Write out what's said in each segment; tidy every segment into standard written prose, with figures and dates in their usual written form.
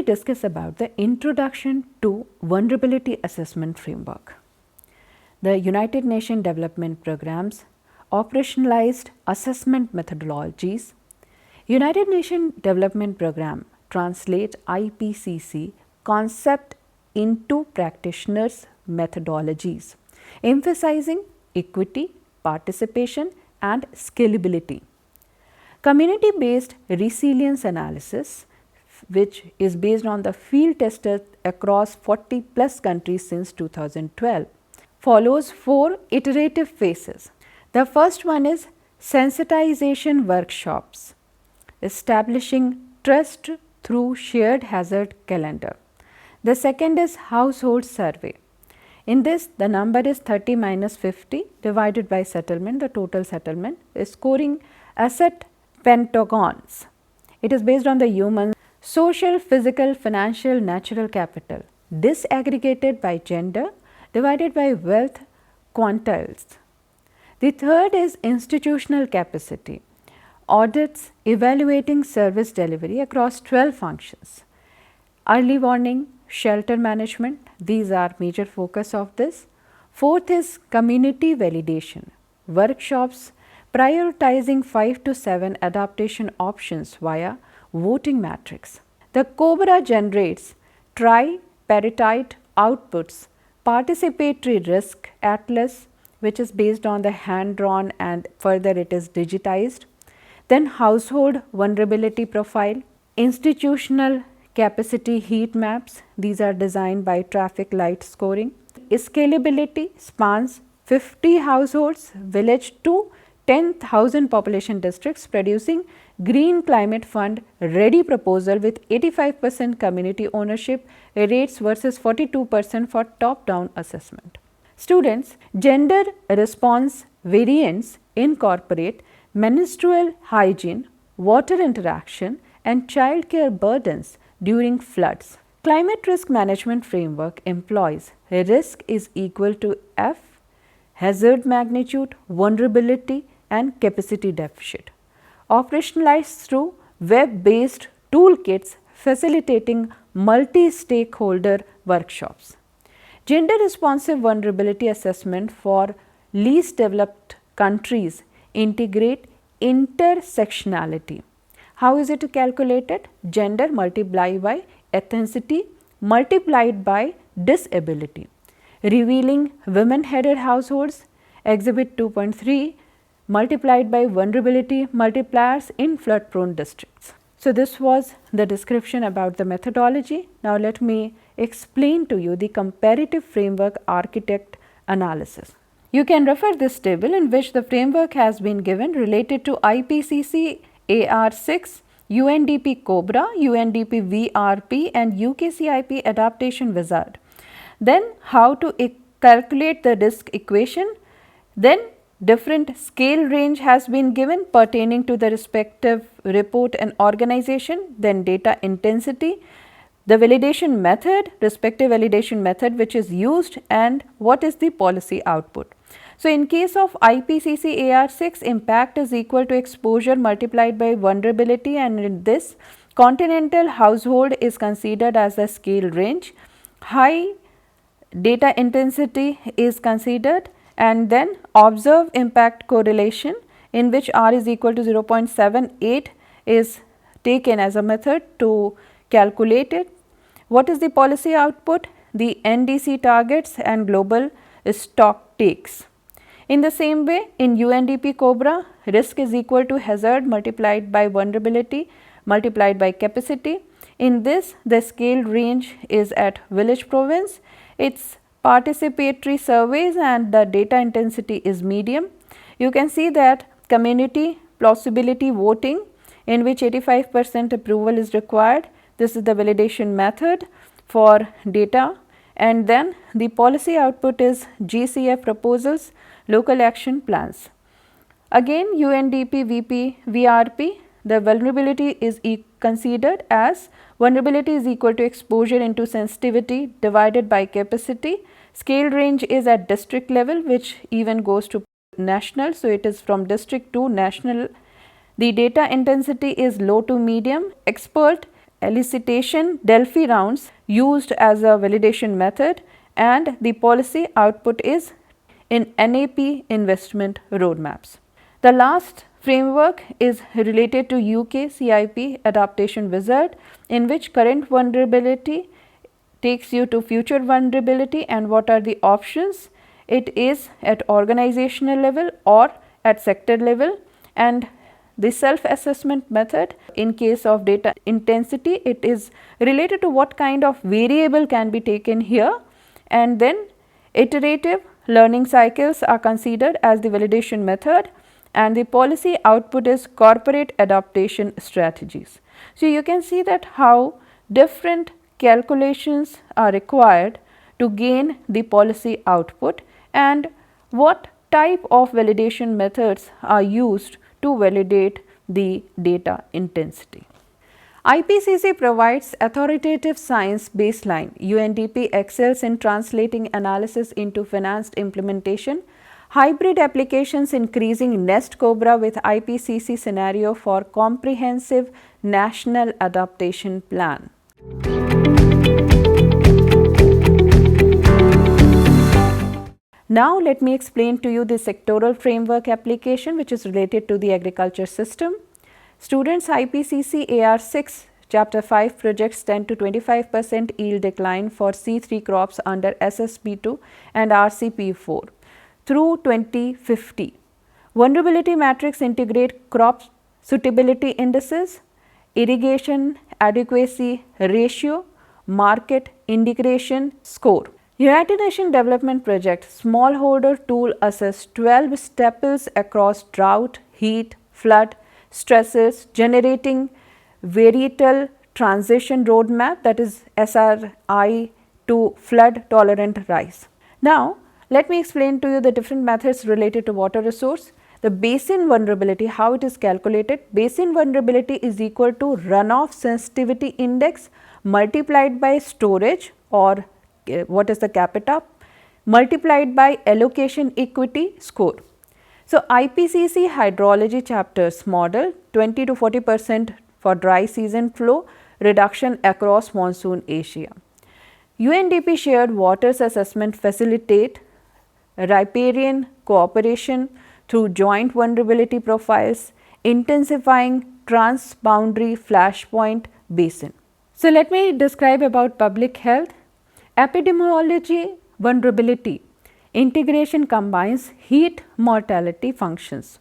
we discuss about the introduction to vulnerability assessment framework. The United Nations Development Programs operationalized assessment methodologies. United Nations Development Program translate IPCC concept into practitioners' methodologies, emphasizing equity, participation, and scalability. Community-based resilience analysis, which is based on the field tested across 40 plus countries since 2012, follows 4 iterative phases. The first one is sensitization workshops, establishing trust through shared hazard calendar. The second is household survey. In this, the number is 30 minus 50 divided by settlement. The total settlement is scoring asset pentagons. It is based on the human social, physical, financial, natural capital, disaggregated by gender, divided by wealth quantiles. The third is institutional capacity, audits evaluating service delivery across 12 functions. Early warning, shelter management, these are major focus of this. Fourth is community validation, workshops prioritizing 5 to 7 adaptation options via voting matrix. The COBRA generates tripartite outputs, participatory risk atlas, which is based on the hand-drawn and further it is digitized. Then household vulnerability profile, institutional capacity heat maps, these are designed by traffic light scoring. Scalability spans 50 households, village to 10,000 population districts, producing Green Climate Fund ready proposal with 85% community ownership rates versus 42% for top-down assessment. Students, gender response variants incorporate menstrual hygiene, water interaction, and childcare burdens during floods. Climate risk management framework employs risk is equal to F, hazard magnitude, vulnerability, and capacity deficit, operationalized through web-based toolkits facilitating multi-stakeholder workshops. Gender responsive vulnerability assessment for least developed countries integrate intersectionality. How is it calculated? Gender multiplied by ethnicity multiplied by disability, revealing women-headed households, Exhibit 2.3 multiplied by vulnerability multipliers in flood-prone districts. So, this was the description about the methodology. Now, let me explain to you the comparative framework architect analysis. You can refer this table in which the framework has been given related to IPCC AR6, UNDP COBRA, UNDP VRP and UKCIP adaptation wizard. Then how to calculate the risk equation, then different scale range has been given pertaining to the respective report and organization, then data intensity, the validation method, respective validation method which is used, and what is the policy output. So, in case of IPCC AR6, impact is equal to exposure multiplied by vulnerability, and in this continental household is considered as the scale range, high data intensity is considered, and then observe impact correlation in which R is equal to 0.78 is taken as a method to calculate it. What is the policy output? The NDC targets and global stock takes. In the same way, in UNDP COBRA, risk is equal to hazard multiplied by vulnerability multiplied by capacity. In this, the scale range is at village province. Its participatory surveys and the data intensity is medium. You can see that community plausibility voting in which 85% approval is required. This is the validation method for data, and then the policy output is GCF proposals, local action plans. Again UNDP VRP, the vulnerability is considered as vulnerability is equal to exposure into sensitivity divided by capacity. Scale range is at district level which even goes to national. So, it is from district to national. The data intensity is low to medium. Expert elicitation Delphi rounds used as a validation method, and the policy output is in NAP investment roadmaps. The last framework is related to UK CIP adaptation wizard, in which current vulnerability takes you to future vulnerability and what are the options. It is at organizational level or at sector level, and the self assessment method in case of data intensity, it is related to what kind of variable can be taken here, and then iterative learning cycles are considered as the validation method, and the policy output is corporate adaptation strategies. So, you can see that how different calculations are required to gain the policy output and what type of validation methods are used to validate the data intensity. IPCC provides authoritative science baseline. UNDP excels in translating analysis into financed implementation. Hybrid applications increasing Nest Cobra with IPCC scenario for comprehensive national adaptation plan. Now, let me explain to you the sectoral framework application which is related to the agriculture system. Students, IPCC AR6 Chapter 5 projects 10 to 25% yield decline for C3 crops under SSP2 and RCP4 through 2050. Vulnerability matrix integrate crop suitability indices, irrigation adequacy ratio, market integration score. United Nations Development Project Smallholder Tool assess 12 staples across drought, heat, flood, stresses, generating varietal transition roadmap, that is SRI, to flood tolerant rice. Now, let me explain to you the different methods related to water resource. The basin vulnerability, how it is calculated. Basin vulnerability is equal to runoff sensitivity index multiplied by storage, or what is the capita, multiplied by allocation equity score. So, IPCC hydrology chapters model 20 to 40% for dry season flow reduction across monsoon Asia. UNDP shared waters assessment facilitate riparian cooperation through joint vulnerability profiles, intensifying transboundary flashpoint basin. So, let me describe about public health. Epidemiology vulnerability integration combines heat mortality functions,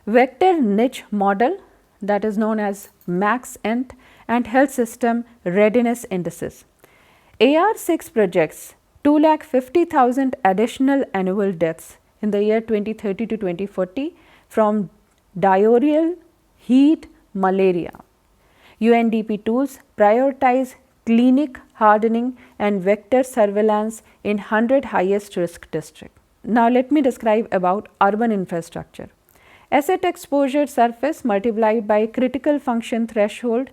vector niche model, that is known as MaxEnt, and health system readiness indices. AR6 projects 250,000 additional annual deaths in the year 2030 to 2040 from diarrheal, heat, malaria. UNDP tools prioritize clinic hardening and vector surveillance in 100 highest risk districts. Now, let me describe about urban infrastructure. Asset exposure surface multiplied by critical function threshold,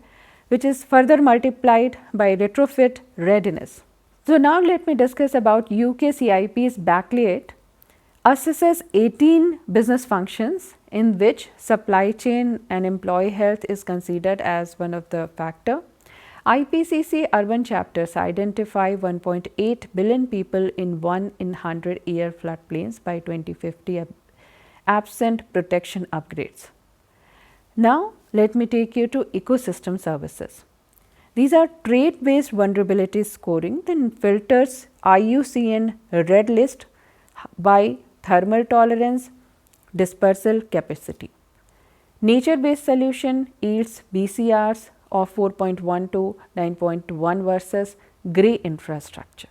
which is further multiplied by retrofit readiness. So, now let me discuss about UK CIP's backlight assesses 18 business functions in which supply chain and employee health is considered as one of the factor. IPCC urban chapters identify 1.8 billion people in 1 in 100 year floodplains by 2050 absent protection upgrades. Now, let me take you to ecosystem services. These are trait based vulnerability scoring, then filters IUCN red list by thermal tolerance, dispersal capacity. Nature based solution yields BCRs of 4.1 to 9.1 versus grey infrastructure.